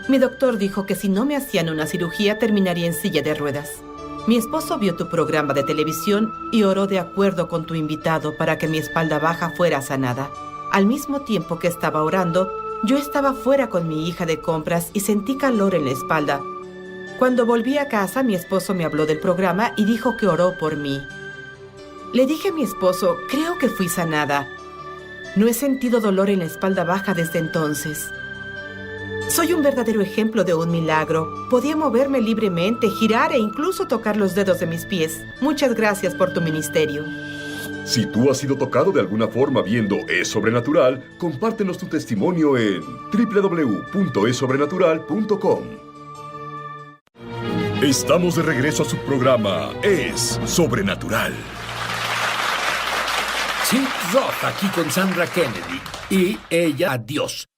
Mi doctor dijo que si no me hacían una cirugía terminaría en silla de ruedas. Mi esposo vio tu programa de televisión y oró de acuerdo con tu invitado para que mi espalda baja fuera sanada. Al mismo tiempo que estaba orando, yo estaba fuera con mi hija de compras y sentí calor en la espalda. Cuando volví a casa, mi esposo me habló del programa y dijo que oró por mí. Le dije a mi esposo, creo que fui sanada. No he sentido dolor en la espalda baja desde entonces. Soy un verdadero ejemplo de un milagro. Podía moverme libremente, girar e incluso tocar los dedos de mis pies. Muchas gracias por tu ministerio. Si tú has sido tocado de alguna forma viendo Es Sobrenatural, compártenos tu testimonio en www.esobrenatural.com. Estamos de regreso a su programa Es Sobrenatural. Sid Roth aquí con Sandra Kennedy. Y ella a Dios.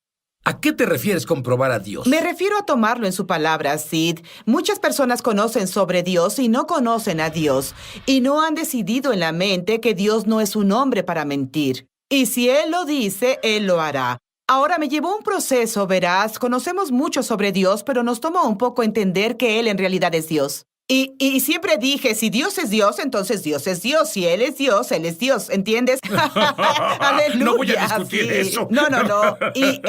¿A qué te refieres con probar a Dios? Me refiero a tomarlo en su palabra, Sid. Muchas personas conocen sobre Dios y no conocen a Dios. Y no han decidido en la mente que Dios no es un hombre para mentir. Y si Él lo dice, Él lo hará. Ahora me llevó un proceso, verás. Conocemos mucho sobre Dios, pero nos tomó un poco entender que Él en realidad es Dios. Y siempre dije, si Dios es Dios, entonces Dios es Dios. Si Él es Dios, ¿entiendes? Aleluya. No voy a discutir eso. No. Y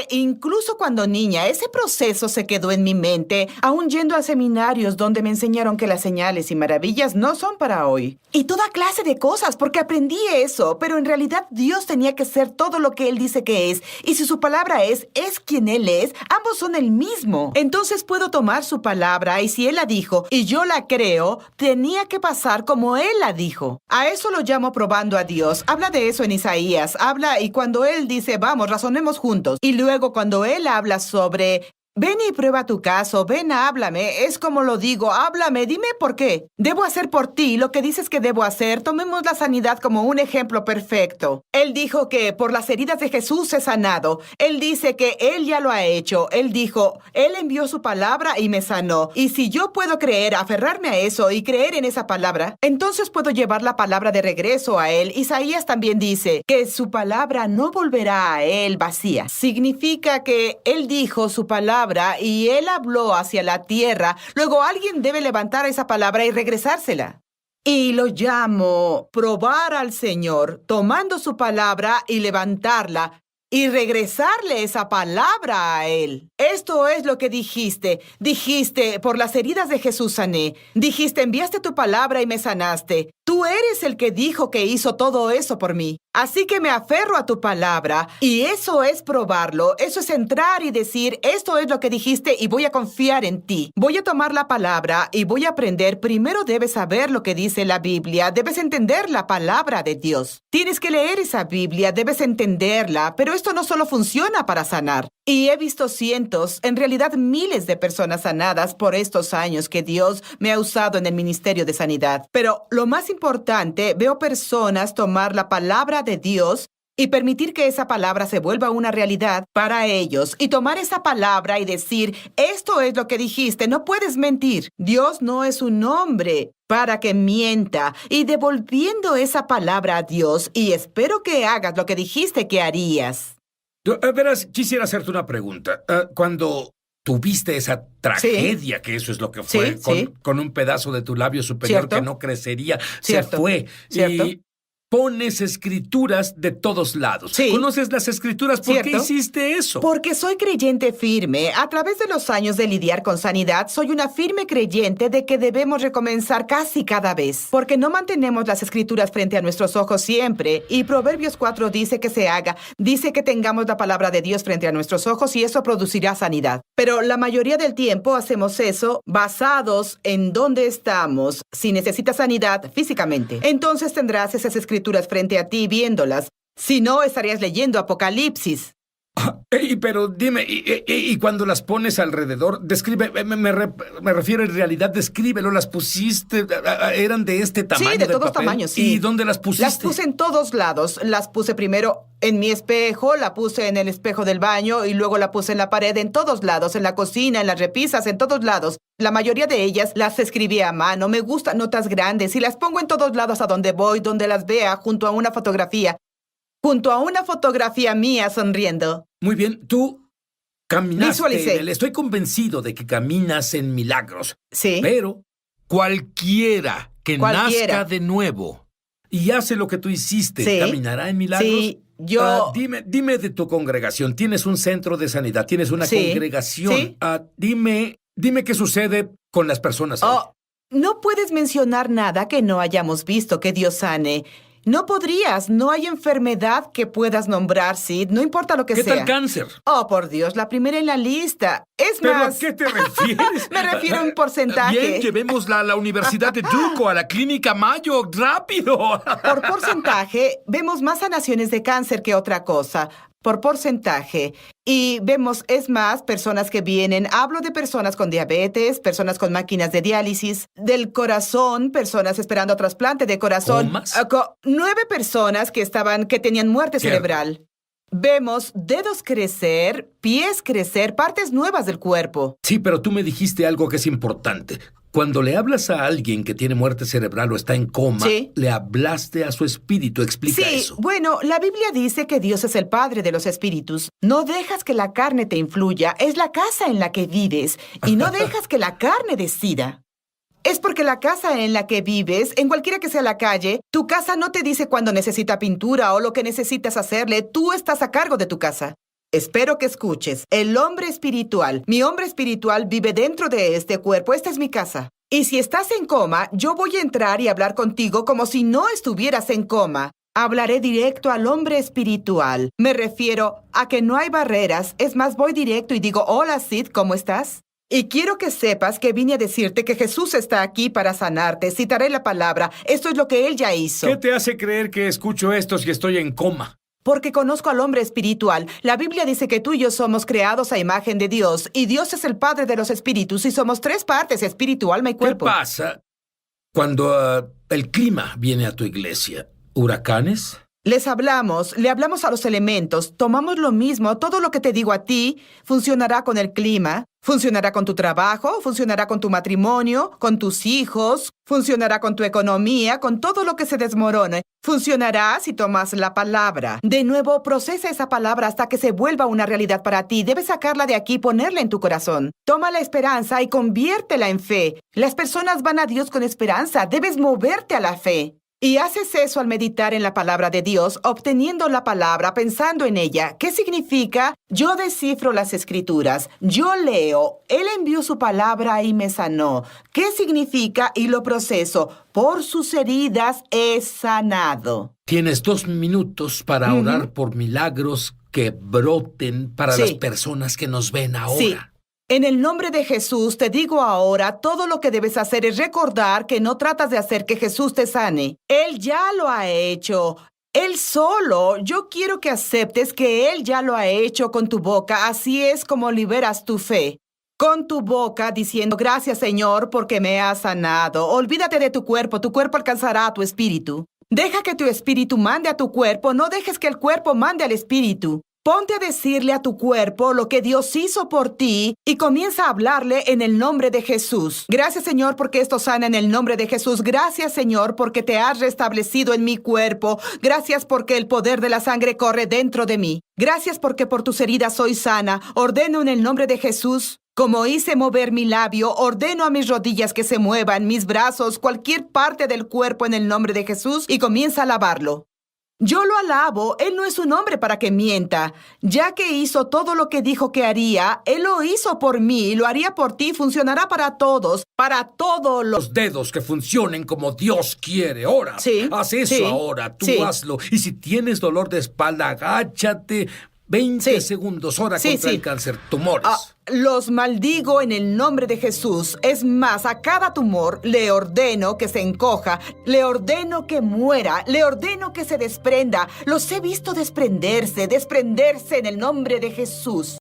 incluso cuando niña, ese proceso se quedó en mi mente, aún yendo a seminarios donde me enseñaron que las señales y maravillas no son para hoy. Y toda clase de cosas, porque aprendí eso, pero en realidad Dios tenía que ser todo lo que Él dice que es. Y si su palabra es quien Él es, ambos son el mismo. Entonces puedo tomar su palabra y si Él la dijo y yo la creo, tenía que pasar como Él la dijo. A eso lo llamo probando a Dios. Habla de eso en Isaías. Habla y cuando Él dice, vamos, razonemos juntos. Y luego cuando Él habla sobre... Ven y prueba tu caso, ven, háblame. Es como lo digo, háblame, dime por qué. Debo hacer por ti lo que dices que debo hacer. Tomemos la sanidad como un ejemplo perfecto. Él dijo que por las heridas de Jesús he sanado. Él dice que Él ya lo ha hecho. Él dijo, Él envió su palabra y me sanó. Y si yo puedo creer, aferrarme a eso y creer en esa palabra, entonces puedo llevar la palabra de regreso a Él. Isaías también dice que su palabra no volverá a Él vacía. Significa que Él dijo su palabra y Él habló hacia la tierra. Luego alguien debe levantar esa palabra y regresársela. Y lo llamo probar al Señor, tomando su palabra y levantarla y regresarle esa palabra a Él. Esto es lo que dijiste. Dijiste, por las heridas de Jesús sané. Dijiste, enviaste tu palabra y me sanaste. Tú eres el que dijo que hizo todo eso por mí. Así que me aferro a tu palabra y eso es probarlo. Eso es entrar y decir, esto es lo que dijiste y voy a confiar en ti. Voy a tomar la palabra y voy a aprender. Primero debes saber lo que dice la Biblia. Debes entender la palabra de Dios. Tienes que leer esa Biblia, debes entenderla, pero esto no solo funciona para sanar. Y he visto cientos, en realidad miles de personas sanadas por estos años que Dios me ha usado en el ministerio de sanidad. Pero lo más importante, veo personas tomar la palabra de Dios y permitir que esa palabra se vuelva una realidad para ellos y tomar esa palabra y decir, esto es lo que dijiste, no puedes mentir. Dios no es un hombre para que mienta, y devolviendo esa palabra a Dios, y espero que hagas lo que dijiste que harías. Verás, quisiera hacerte una pregunta. Cuando tuviste esa tragedia, que eso es lo que fue, con un pedazo de tu labio superior ¿Cierto? que no crecería, ¿Cierto? se fue. ¿Cierto? Y pones escrituras de todos lados. Sí. ¿Conoces las escrituras? ¿Por qué ¿Cierto? hiciste eso? Porque soy creyente firme. A través de los años de lidiar con sanidad, soy una firme creyente de que debemos recomenzar casi cada vez. Porque no mantenemos las escrituras frente a nuestros ojos siempre. Y Proverbios 4 dice que se haga. Dice que tengamos la palabra de Dios frente a nuestros ojos y eso producirá sanidad. Pero la mayoría del tiempo hacemos eso basados en dónde estamos. Si necesitas sanidad físicamente, entonces tendrás esas escrituras frente a ti viéndolas. Si no, estarías leyendo Apocalipsis. Pero dime, y cuando las pones alrededor, describe, me refiero en realidad, descríbelo, las pusiste, eran de este tamaño. Sí, de todos papel? tamaños, sí. ¿Y dónde las pusiste? Las puse en todos lados. Las puse primero en mi espejo, la puse en el espejo del baño y luego la puse en la pared, en todos lados, en la cocina, en las repisas, en todos lados. La mayoría de ellas las escribí a mano. Me gustan notas grandes y las pongo en todos lados a donde voy, donde las vea, junto a una fotografía. Junto a una fotografía mía sonriendo. Muy bien, tú caminaste Visualicé. en él. Estoy convencido de que caminas en milagros. Sí. Pero cualquiera que Cualquiera. nazca de nuevo y hace lo que tú hiciste, Sí. ¿caminará en milagros? Sí, yo... Dime de tu congregación. Tienes un centro de sanidad, tienes una Sí. congregación. Sí. Dime qué sucede con las personas ahí. Oh, no puedes mencionar nada que no hayamos visto que Dios sane. No podrías, no hay enfermedad que puedas nombrar, Sid, no importa lo que ¿Qué sea. tal cáncer? Oh, por Dios, la primera en la lista. Es ¿Pero más... a qué te refieres? Me refiero a un porcentaje. Bien, llevémosla a la Universidad de Duke o a la Clínica Mayo, rápido. Por porcentaje, vemos más sanaciones de cáncer que otra cosa. Por porcentaje. Y vemos, es más, personas que vienen. Hablo de personas con diabetes, personas con máquinas de diálisis, del corazón, personas esperando trasplante de corazón. ¿Comas? 9 personas que tenían muerte Qué cerebral. Vemos dedos crecer, pies crecer, partes nuevas del cuerpo. Sí, pero tú me dijiste algo que es importante. Cuando le hablas a alguien que tiene muerte cerebral o está en coma, Sí. le hablaste a su espíritu. Explica Sí, eso. bueno, la Biblia dice que Dios es el Padre de los espíritus. No dejas que la carne te influya, es la casa en la que vives, y no dejas que la carne decida. Es porque la casa en la que vives, en cualquiera que sea la calle, tu casa no te dice cuándo necesita pintura o lo que necesitas hacerle, tú estás a cargo de tu casa. Espero que escuches. El hombre espiritual, mi hombre espiritual vive dentro de este cuerpo. Esta es mi casa. Y si estás en coma, yo voy a entrar y hablar contigo como si no estuvieras en coma. Hablaré directo al hombre espiritual. Me refiero a que no hay barreras. Es más, voy directo y digo, hola Sid, ¿cómo estás? Y quiero que sepas que vine a decirte que Jesús está aquí para sanarte. Citaré la palabra. Esto es lo que Él ya hizo. ¿Qué te hace creer que escucho esto si estoy en coma? Porque conozco al hombre espiritual. La Biblia dice que tú y yo somos creados a imagen de Dios, y Dios es el Padre de los espíritus, y somos 3 partes, espíritu, alma y cuerpo. ¿Qué pasa cuando el clima viene a tu iglesia? ¿Huracanes? Le hablamos a los elementos, tomamos lo mismo, todo lo que te digo a ti funcionará con el clima, funcionará con tu trabajo, funcionará con tu matrimonio, con tus hijos, funcionará con tu economía, con todo lo que se desmorone. Funcionará si tomas la palabra. De nuevo, procesa esa palabra hasta que se vuelva una realidad para ti. Debes sacarla de aquí y ponerla en tu corazón. Toma la esperanza y conviértela en fe. Las personas van a Dios con esperanza. Debes moverte a la fe. Y haces eso al meditar en la palabra de Dios, obteniendo la palabra, pensando en ella. ¿Qué significa? Yo descifro las escrituras, yo leo, Él envió su palabra y me sanó. ¿Qué significa? Y lo proceso. Por sus heridas he sanado. Tienes 2 minutos para orar por milagros que broten para Sí. las personas que nos ven ahora. Sí. En el nombre de Jesús te digo ahora, todo lo que debes hacer es recordar que no tratas de hacer que Jesús te sane. Él ya lo ha hecho. Él solo. Yo quiero que aceptes que Él ya lo ha hecho con tu boca. Así es como liberas tu fe. Con tu boca diciendo, gracias Señor porque me has sanado. Olvídate de tu cuerpo alcanzará a tu espíritu. Deja que tu espíritu mande a tu cuerpo, no dejes que el cuerpo mande al espíritu. Ponte a decirle a tu cuerpo lo que Dios hizo por ti y comienza a hablarle en el nombre de Jesús. Gracias, Señor, porque esto sana en el nombre de Jesús. Gracias, Señor, porque te has restablecido en mi cuerpo. Gracias porque el poder de la sangre corre dentro de mí. Gracias porque por tus heridas soy sana. Ordeno en el nombre de Jesús. Como hice mover mi labio, ordeno a mis rodillas que se muevan, mis brazos, cualquier parte del cuerpo en el nombre de Jesús y comienza a alabarlo. Yo lo alabo, Él no es un hombre para que mienta. Ya que hizo todo lo que dijo que haría, Él lo hizo por mí, lo haría por ti, funcionará para todos, para todos Los dedos que funcionen como Dios quiere. Ahora, Sí, haz eso sí, ahora, tú sí. hazlo. Y si tienes dolor de espalda, agáchate 20 Sí. segundos, ahora Sí, contra sí. el cáncer, tumores. Los maldigo en el nombre de Jesús. Es más, a cada tumor le ordeno que se encoja, le ordeno que muera, le ordeno que se desprenda. Los he visto desprenderse en el nombre de Jesús.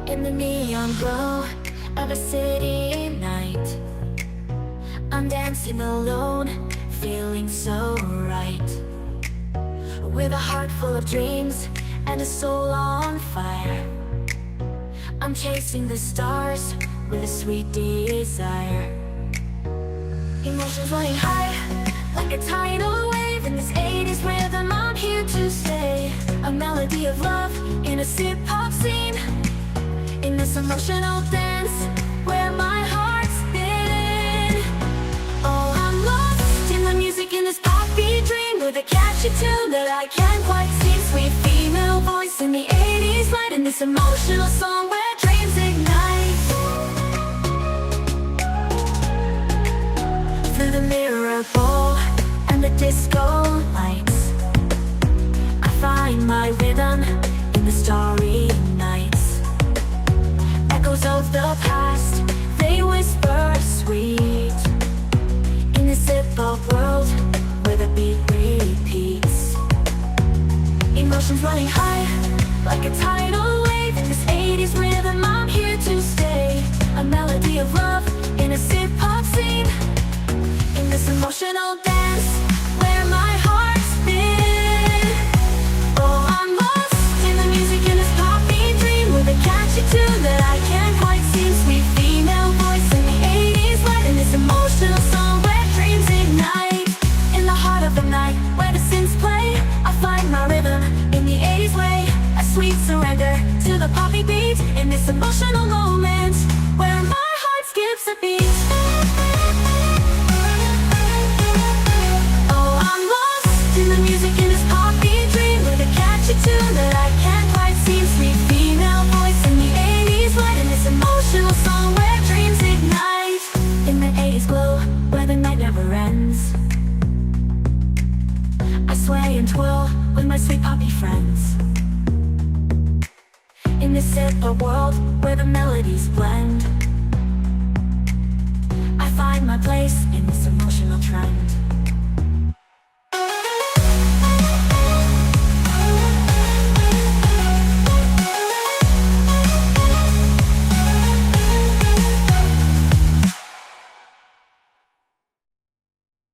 In the neon glow of a city night, I'm dancing alone, feeling so right. With a heart full of dreams and a soul on fire, I'm chasing the stars with a sweet desire. Emotions running high, like a tidal wave. In this 80s rhythm, I'm here to stay. A melody of love in a hip-hop scene. In this emotional dance, where my heart's been. Oh, I'm lost in the music, in this poppy dream, with a catchy tune that I can't quite see. Sweet female voice in the 80s light, in this emotional song where dreams ignite. Through the mirror ball and the disco lights, I find my rhythm in the starry nights. Echoes of the past, they whisper sweet. In this hip-hop world where the beat repeats. Emotions running high, like a tidal wave. In this 80s rhythm, I'm here to stay. A melody of love in a hip-hop scene. In this emotional dance, where my heart's been. Oh, I'm lost in the music, in this poppy dream, with a catchy tune that I can't quite see. Sweet female voice in the 80s light, in this emotional song where dreams ignite. In the heart of the night, where the synths play, I find my rhythm in the 80s way. A sweet surrender to the poppy beat. In this emotional moment, where my heart skips a beat. In the music, in this poppy dream, with a catchy tune that I can't quite see. Sweet female voice in the 80s light, in this emotional song where dreams ignite. In the 80s glow, where the night never ends, I sway and twirl with my sweet poppy friends. In this hip-hop world where the melodies blend,